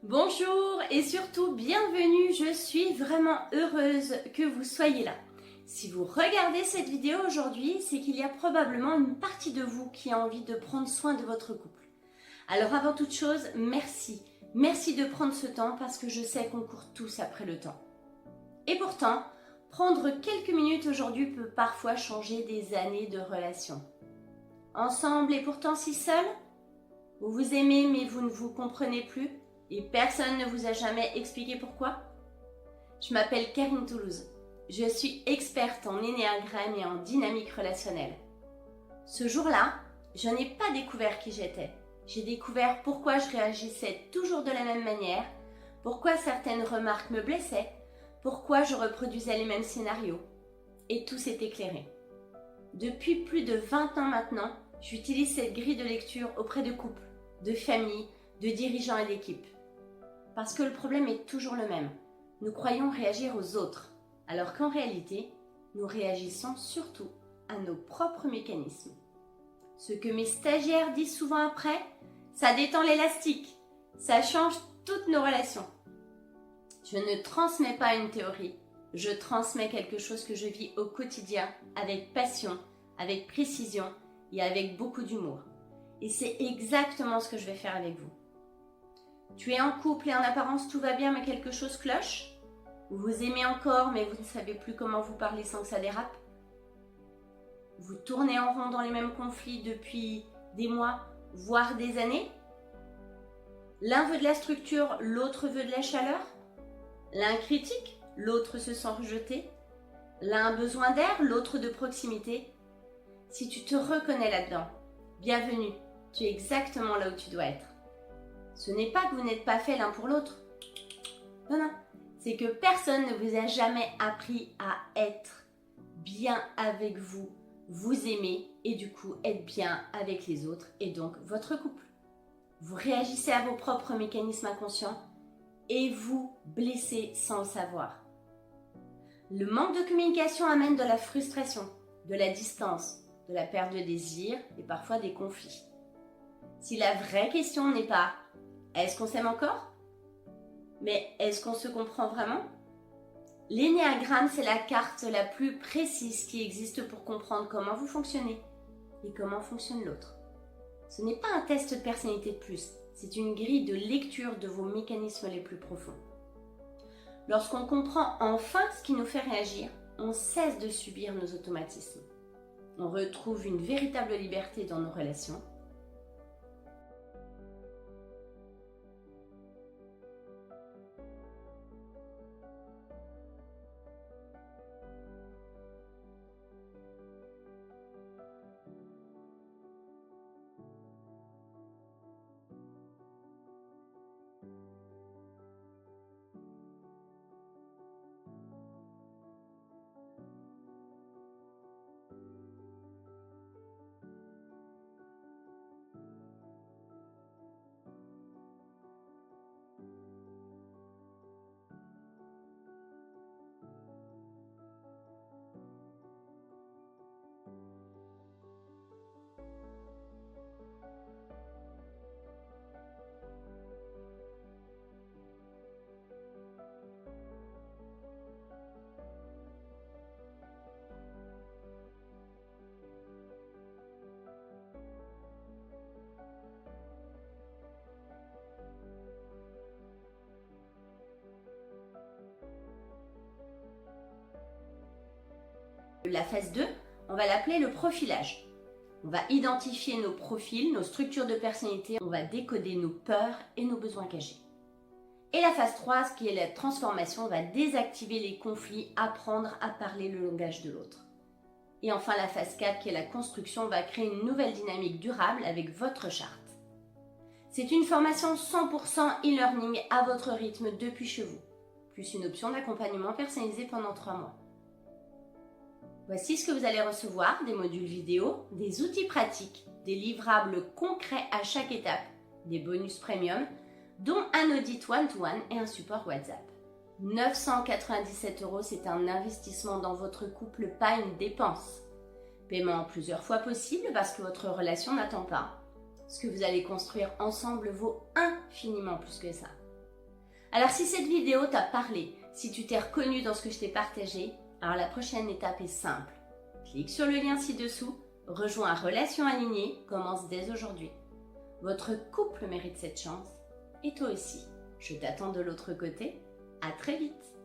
Bonjour et surtout bienvenue, je suis vraiment heureuse que vous soyez là. Si vous regardez cette vidéo aujourd'hui, c'est qu'il y a probablement une partie de vous qui a envie de prendre soin de votre couple. Alors avant toute chose, merci. Merci de prendre ce temps parce que je sais qu'on court tous après le temps. Et pourtant, prendre quelques minutes aujourd'hui peut parfois changer des années de relation. Ensemble et pourtant si seul, vous vous aimez mais vous ne vous comprenez plus et personne ne vous a jamais expliqué pourquoi. Je m'appelle Karine Toulouse. Je suis experte en énéagramme et en dynamique relationnelle. Ce jour-là, je n'ai pas découvert qui j'étais. J'ai découvert pourquoi je réagissais toujours de la même manière, pourquoi certaines remarques me blessaient, pourquoi je reproduisais les mêmes scénarios. Et tout s'est éclairé. Depuis plus de 20 ans maintenant, j'utilise cette grille de lecture auprès de couples, de familles, de dirigeants et d'équipes. Parce que le problème est toujours le même. Nous croyons réagir aux autres, alors qu'en réalité, nous réagissons surtout à nos propres mécanismes. Ce que mes stagiaires disent souvent après, ça détend l'élastique, ça change toutes nos relations. Je ne transmets pas une théorie, je transmets quelque chose que je vis au quotidien, avec passion, avec précision et avec beaucoup d'humour. Et c'est exactement ce que je vais faire avec vous. Tu es en couple et en apparence tout va bien mais quelque chose cloche? Vous vous aimez encore mais vous ne savez plus comment vous parler sans que ça dérape? Vous tournez en rond dans les mêmes conflits depuis des mois, voire des années? L'un veut de la structure, l'autre veut de la chaleur? L'un critique, l'autre se sent rejeté? L'un a besoin d'air, l'autre de proximité? Si tu te reconnais là-dedans, bienvenue, tu es exactement là où tu dois être. Ce n'est pas que vous n'êtes pas fait l'un pour l'autre. Non, c'est que personne ne vous a jamais appris à être bien avec vous, vous aimer et du coup être bien avec les autres et donc votre couple. Vous réagissez à vos propres mécanismes inconscients et vous blessez sans le savoir. Le manque de communication amène de la frustration, de la distance, de la perte de désir et parfois des conflits. Si la vraie question n'est pas « est-ce qu'on s'aime encore ?» mais « est-ce qu'on se comprend vraiment ?» L'énéagramme, c'est la carte la plus précise qui existe pour comprendre comment vous fonctionnez et comment fonctionne l'autre. Ce n'est pas un test de personnalité de plus, c'est une grille de lecture de vos mécanismes les plus profonds. Lorsqu'on comprend enfin ce qui nous fait réagir, on cesse de subir nos automatismes. On retrouve une véritable liberté dans nos relations. La phase 2, on va l'appeler le profilage. On va identifier nos profils, nos structures de personnalité, on va décoder nos peurs et nos besoins cachés. Et la phase 3, ce qui est la transformation, on va désactiver les conflits, apprendre à parler le langage de l'autre. Et enfin la phase 4, qui est la construction, on va créer une nouvelle dynamique durable avec votre charte. C'est une formation 100% e-learning à votre rythme depuis chez vous, plus une option d'accompagnement personnalisé pendant 3 mois. Voici ce que vous allez recevoir, des modules vidéo, des outils pratiques, des livrables concrets à chaque étape, des bonus premium, dont un audit one-to-one et un support WhatsApp. 997 €, c'est un investissement dans votre couple, pas une dépense. Paiement plusieurs fois possible parce que votre relation n'attend pas. Ce que vous allez construire ensemble vaut infiniment plus que ça. Alors si cette vidéo t'a parlé, si tu t'es reconnu dans ce que je t'ai partagé, alors la prochaine étape est simple. Clique sur le lien ci-dessous, rejoins Relations Alignées, commence dès aujourd'hui. Votre couple mérite cette chance, et toi aussi. Je t'attends de l'autre côté. À très vite.